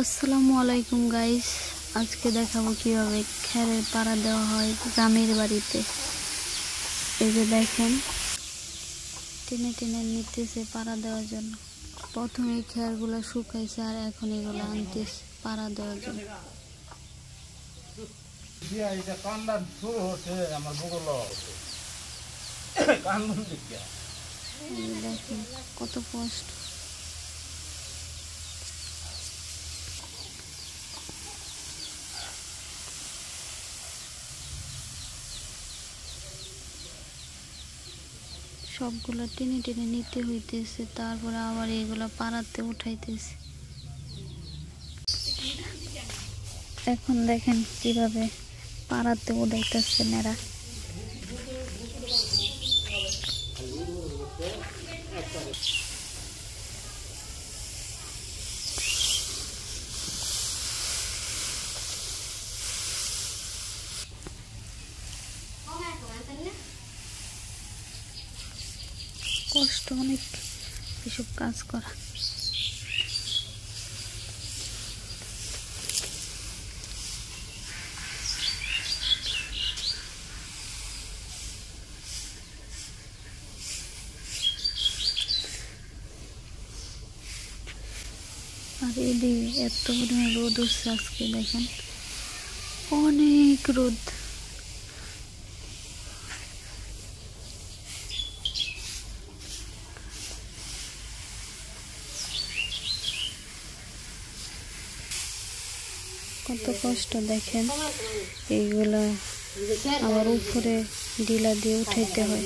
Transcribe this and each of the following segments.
আসসালামু আলাইকুম গাইস, আজকে দেখাবো কিভাবে খেরের পাড়া দেওয়া হয় গ্রামের বাড়িতে। এই যে দেখেন, টেনে টেনে নিতেছে পাড়া দেওয়ার জন্য। প্রথমে খেরগুলো শুকাইছে আর এখন এগুলো আনতেছে পাড়া দেওয়ার জন্য। দেখেন কত কষ্ট। সবগুলো টেনে টেনে নিতে হইতেছে, তারপরে আবার এগুলো পাড়াতে উঠাইতেছে। এখন দেখেন কিভাবে পাড়াতে উঠাইতেছে মেয়েরা। কষ্ট অনেক এসব কাজ করা। আর এদিকে এত পরিমাণ রোদ উঠছে আজকে, দেখেন অনেক রোদ। কত কষ্ট দেখেন, এইগুলা আবার উপরে ডিলা দিয়ে উঠাইতে হয়।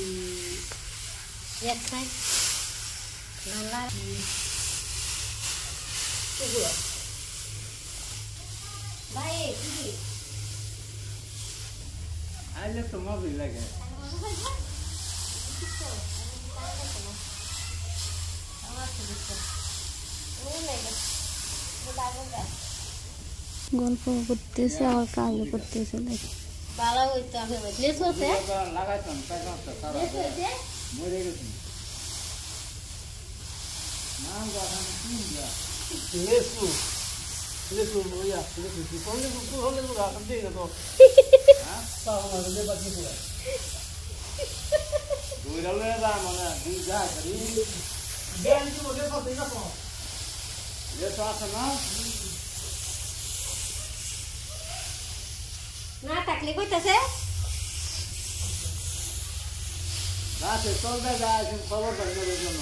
গল্প করতেছে আবার কাজও করতেছে, দেখেন না থাকলে কইতাছে রাতে চলবে যায় খবর পাওয়ার জন্য।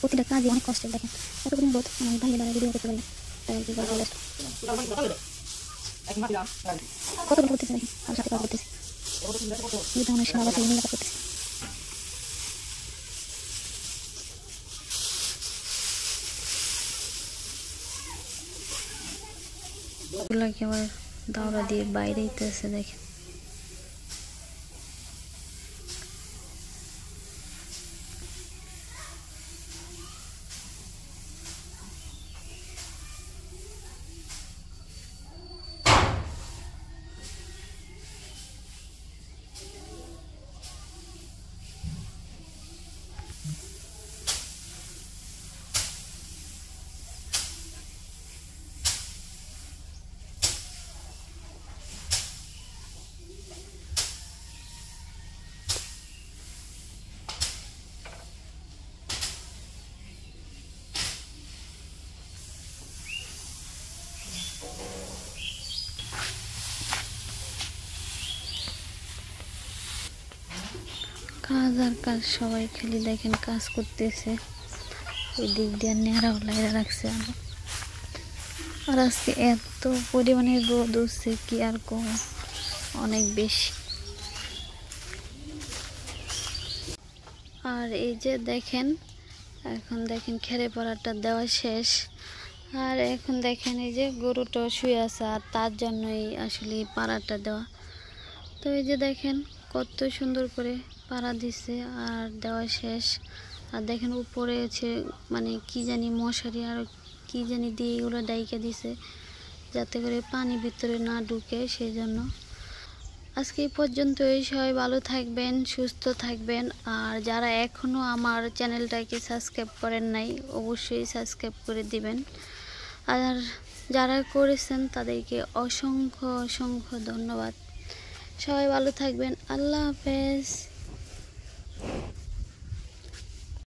প্রতিটা কাজে অনেক কষ্ট। দেখেন কতদিন রোদ, আমি বাইরে বাইরে ভিডিও করতে পারলাম। কতক্ষণ করতেছে দেখেন, আর সাথে কাজ করতেছে। এই ধরনের সারা বছর মিলে কাজ করতেছে। এগুলাকে আবার দাওরা দিয়ে বাইরে দিতেছে, দেখেন কাজ আর কাজ, সবাই খালি দেখেন কাজ করতেছে। ওই দিক দিয়ে নেড়াও লাইরা রাখছে। আর আজকে এত পরিমাণে রোদ উঠছে কি আর কম, অনেক বেশি। আর এই যে দেখেন, এখন দেখেন খেরে পাড়াটা দেওয়া শেষ। আর এখন দেখেন এই যে গরুটাও শুয়ে আছে, আর তার জন্যই আসলে পাড়াটা দেওয়া। তো এই যে দেখেন কত সুন্দর করে পাড়া দিছে আর দেওয়া শেষ। আর দেখেন উপরে আছে মানে কি জানি মশারি আর কি জানি দিয়ে এগুলো ডাইকে দিছে যাতে করে পানি ভিতরে না ঢুকে, সেই জন্য। আজকে এই পর্যন্তই। সবাই ভালো থাকবেন, সুস্থ থাকবেন। আর যারা এখনও আমার চ্যানেলটাকে সাবস্ক্রাইব করেন নাই, অবশ্যই সাবস্ক্রাইব করে দিবেন। আর যারা করেছেন তাদেরকে অসংখ্য অসংখ্য ধন্যবাদ। সবাই ভালো থাকবেন। আল্লাহ হাফেজ।